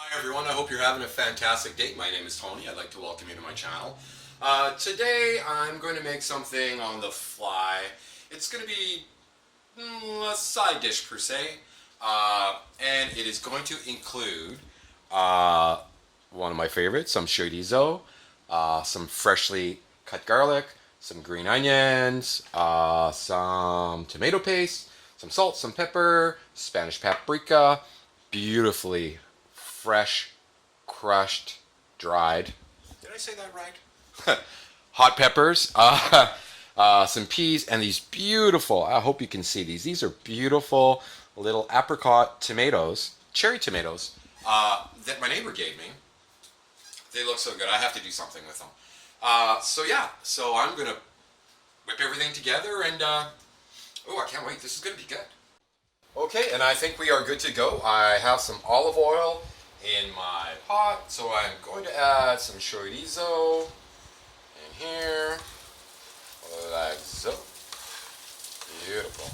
Hi everyone, I hope you're having a fantastic day. My name is Tony. I'd like to welcome you to my channel. Today I'm going to make something on the fly. It's going to be a side dish per se, and it is going to include one of my favorites, some chorizo, some freshly cut garlic, some green onions, some tomato paste, some salt, some pepper, Spanish paprika, beautifully fresh, crushed, dried. Did I say that right? Hot peppers, some peas, and these beautiful, I hope you can see these. These are beautiful little apricot tomatoes, cherry tomatoes, that my neighbor gave me. They look so good. I have to do something with them. So I'm going to whip everything together and, oh, I can't wait. This is going to be good. Okay, and I think we are good to go. I have some olive oil in my pot, so I'm going to add some chorizo in here, like so. Beautiful.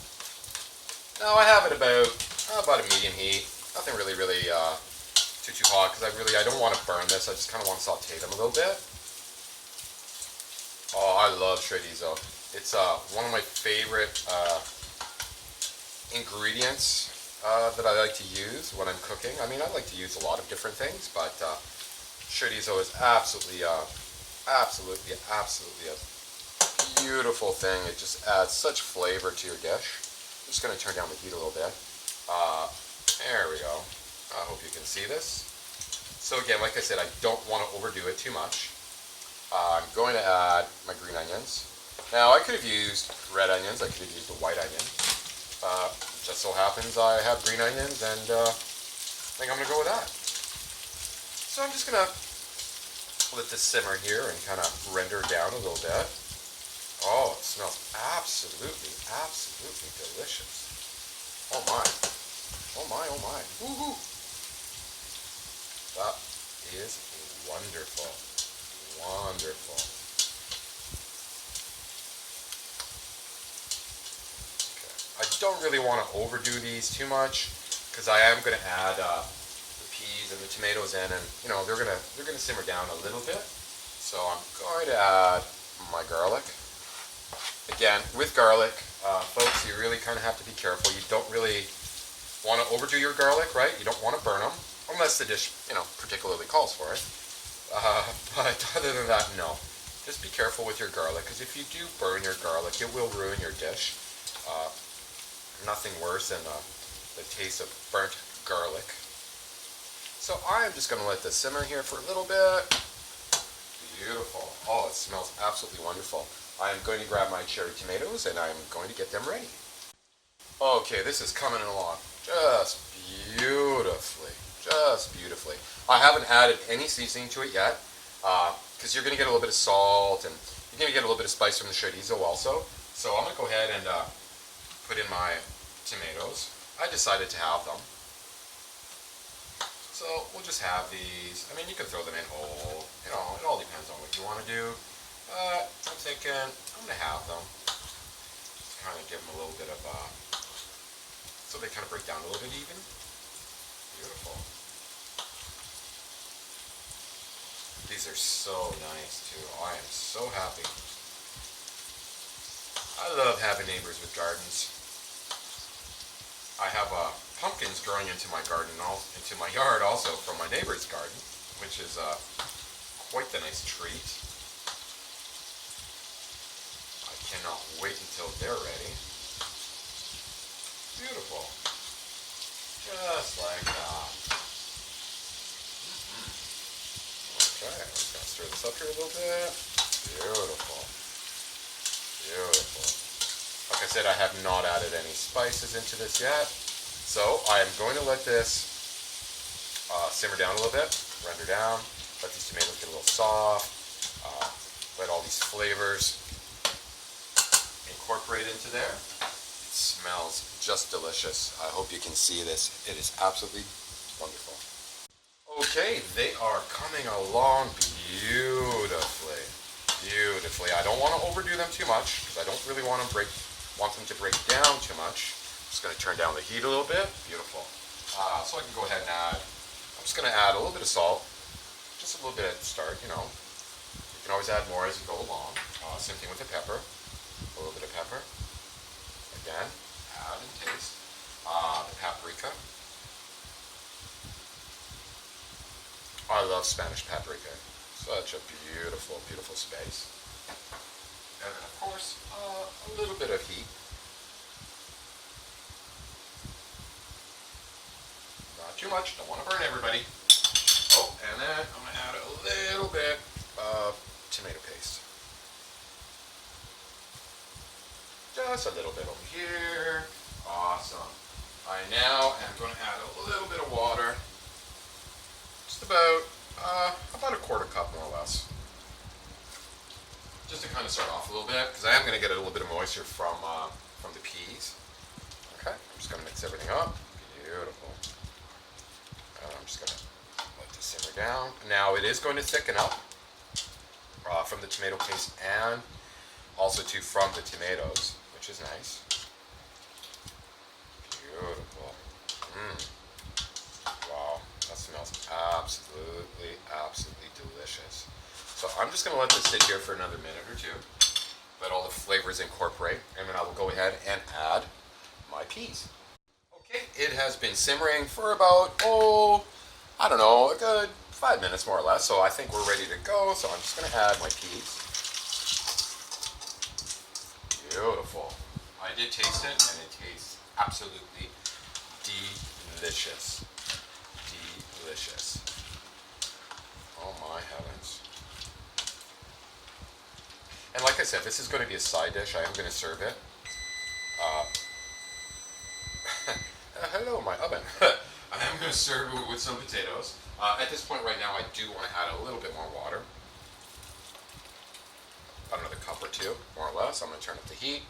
Now I have it about a medium heat. Nothing really too hot because I don't want to burn this. I just kind of want to saute them a little bit. Oh, I love chorizo. It's one of my favorite ingredients that I like to use when I'm cooking. I mean, I like to use a lot of different things, but chorizo is absolutely a beautiful thing. It just adds such flavor to your dish. I'm just going to turn down the heat a little bit. There we go. I hope you can see this. So again, like I said, I don't want to overdo it too much. I'm going to add my green onions. Now, I could have used red onions. I could have used the white onion. Just so happens I have green onions, and I think I'm going to go with that. So I'm just going to let this simmer here and kind of render down a little bit. Oh, it smells absolutely delicious. Oh my. Oh my, oh my. Woohoo! That is wonderful. Wonderful. I don't really want to overdo these too much because I am going to add the peas and the tomatoes in, and you know they're gonna simmer down a little bit. So I'm going to add my garlic. Again, with garlic, folks, you really kind of have to be careful. You don't really want to overdo your garlic, right? You don't want to burn them unless the dish, particularly calls for it. But other than that, no. Just be careful with your garlic because if you do burn your garlic, it will ruin your dish. Nothing worse than the taste of burnt garlic. So I'm just going to let this simmer here for a little bit. Beautiful. Oh, it smells absolutely wonderful. I'm going to grab my cherry tomatoes and I'm going to get them ready. Okay, this is coming along just beautifully. Just beautifully. I haven't added any seasoning to it yet because you're going to get a little bit of salt and you're going to get a little bit of spice from the chorizo also. So I'm going to go ahead and put in my tomatoes. I decided to have them. So we'll just have these. I mean, you can throw them in whole. It all depends on what you want to do. I'm thinking I'm going to have them. Just kind of give them a little bit of, so they kind of break down a little bit even. Beautiful. These are so nice too. I am so happy. I love having neighbors with gardens. I have pumpkins growing into my garden, into my yard also from my neighbor's garden, which is quite the nice treat. I cannot wait until they're ready. Beautiful. Just like that. Okay, I'm just going to stir this up here a little bit. Beautiful. Beautiful. Like I said, I have not added any spices into this yet. So I am going to let this simmer down a little bit, render down, let these tomatoes get a little soft, let all these flavors incorporate into there. It smells just delicious. I hope you can see this. It is absolutely wonderful. Okay, they are coming along beautifully. Beautifully. I don't want to overdo them too much because I don't really want them to break down too much. I'm just going to turn down the heat a little bit. Beautiful. So I can go ahead and add I'm just going to add a little bit of salt, just a little bit at the start, you know. You can always add more as you go along. Same thing with the pepper, a little bit of pepper. Again, add and taste. The paprika. I love Spanish paprika. Such a beautiful, beautiful spice. And then, of course, a little bit of heat. Not too much. Don't want to burn everybody. Oh, and then I'm going to add a little bit of tomato paste. Just a little bit over here. Awesome. I now am going to add a little bit of water. Just about a quarter cup, more or less. Just to kind of start off a little bit, because I am going to get a little bit of moisture from the peas. Okay, I'm just going to mix everything up. Beautiful. I'm just going to let this simmer down. Now it is going to thicken up from the tomato paste and also too from the tomatoes, which is nice. Beautiful. Wow, that smells absolutely, absolutely delicious. So I'm just going to let this sit here for another minute or two, let all the flavors incorporate, and then I will go ahead and add my peas. Okay, it has been simmering for about, I don't know, a good 5 minutes more or less, so I think we're ready to go, so I'm just going to add my peas. Beautiful. I did taste it, and it tastes absolutely delicious. Delicious. Oh my heavens. And like I said, this is going to be a side dish. I am going to serve it. Hello, my oven. I am going to serve it with some potatoes. At this point right now, I do want to add a little bit more water. About another cup or two, more or less. I'm going to turn up the heat.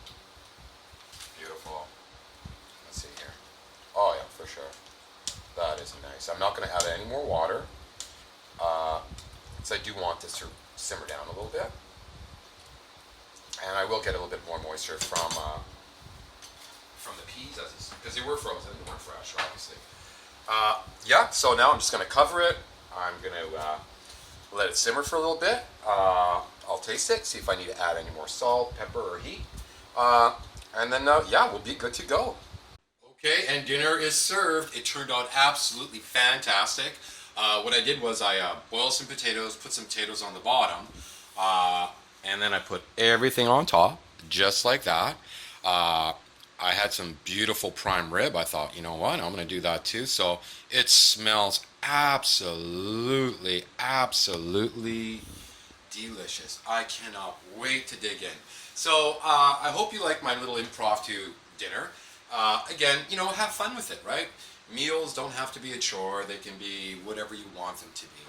Beautiful. Let's see here. Oh yeah, for sure. That is nice. I'm not going to add any more water. Because I do want this to simmer down a little bit. And I will get a little bit more moisture from the peas, because they were frozen, they weren't fresh, obviously. Yeah, so now I'm just going to cover it. I'm going to let it simmer for a little bit. I'll taste it, see if I need to add any more salt, pepper, or heat. And then, yeah, we'll be good to go. Okay, and dinner is served. It turned out absolutely fantastic. What I did was I boiled some potatoes, put some potatoes on the bottom, and then I put everything on top, just like that. I had some beautiful prime rib. I thought, you know what, I'm going to do that too. So it smells absolutely, absolutely delicious. I cannot wait to dig in. So I hope you like my little impromptu dinner. Again, you know, have fun with it, right? Meals don't have to be a chore. They can be whatever you want them to be.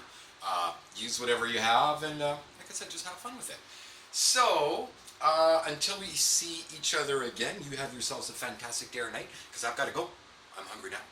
Use whatever you have, and like I said, just have fun with it. So, until we see each other again, you have yourselves a fantastic day or night, because I've got to go. I'm hungry now.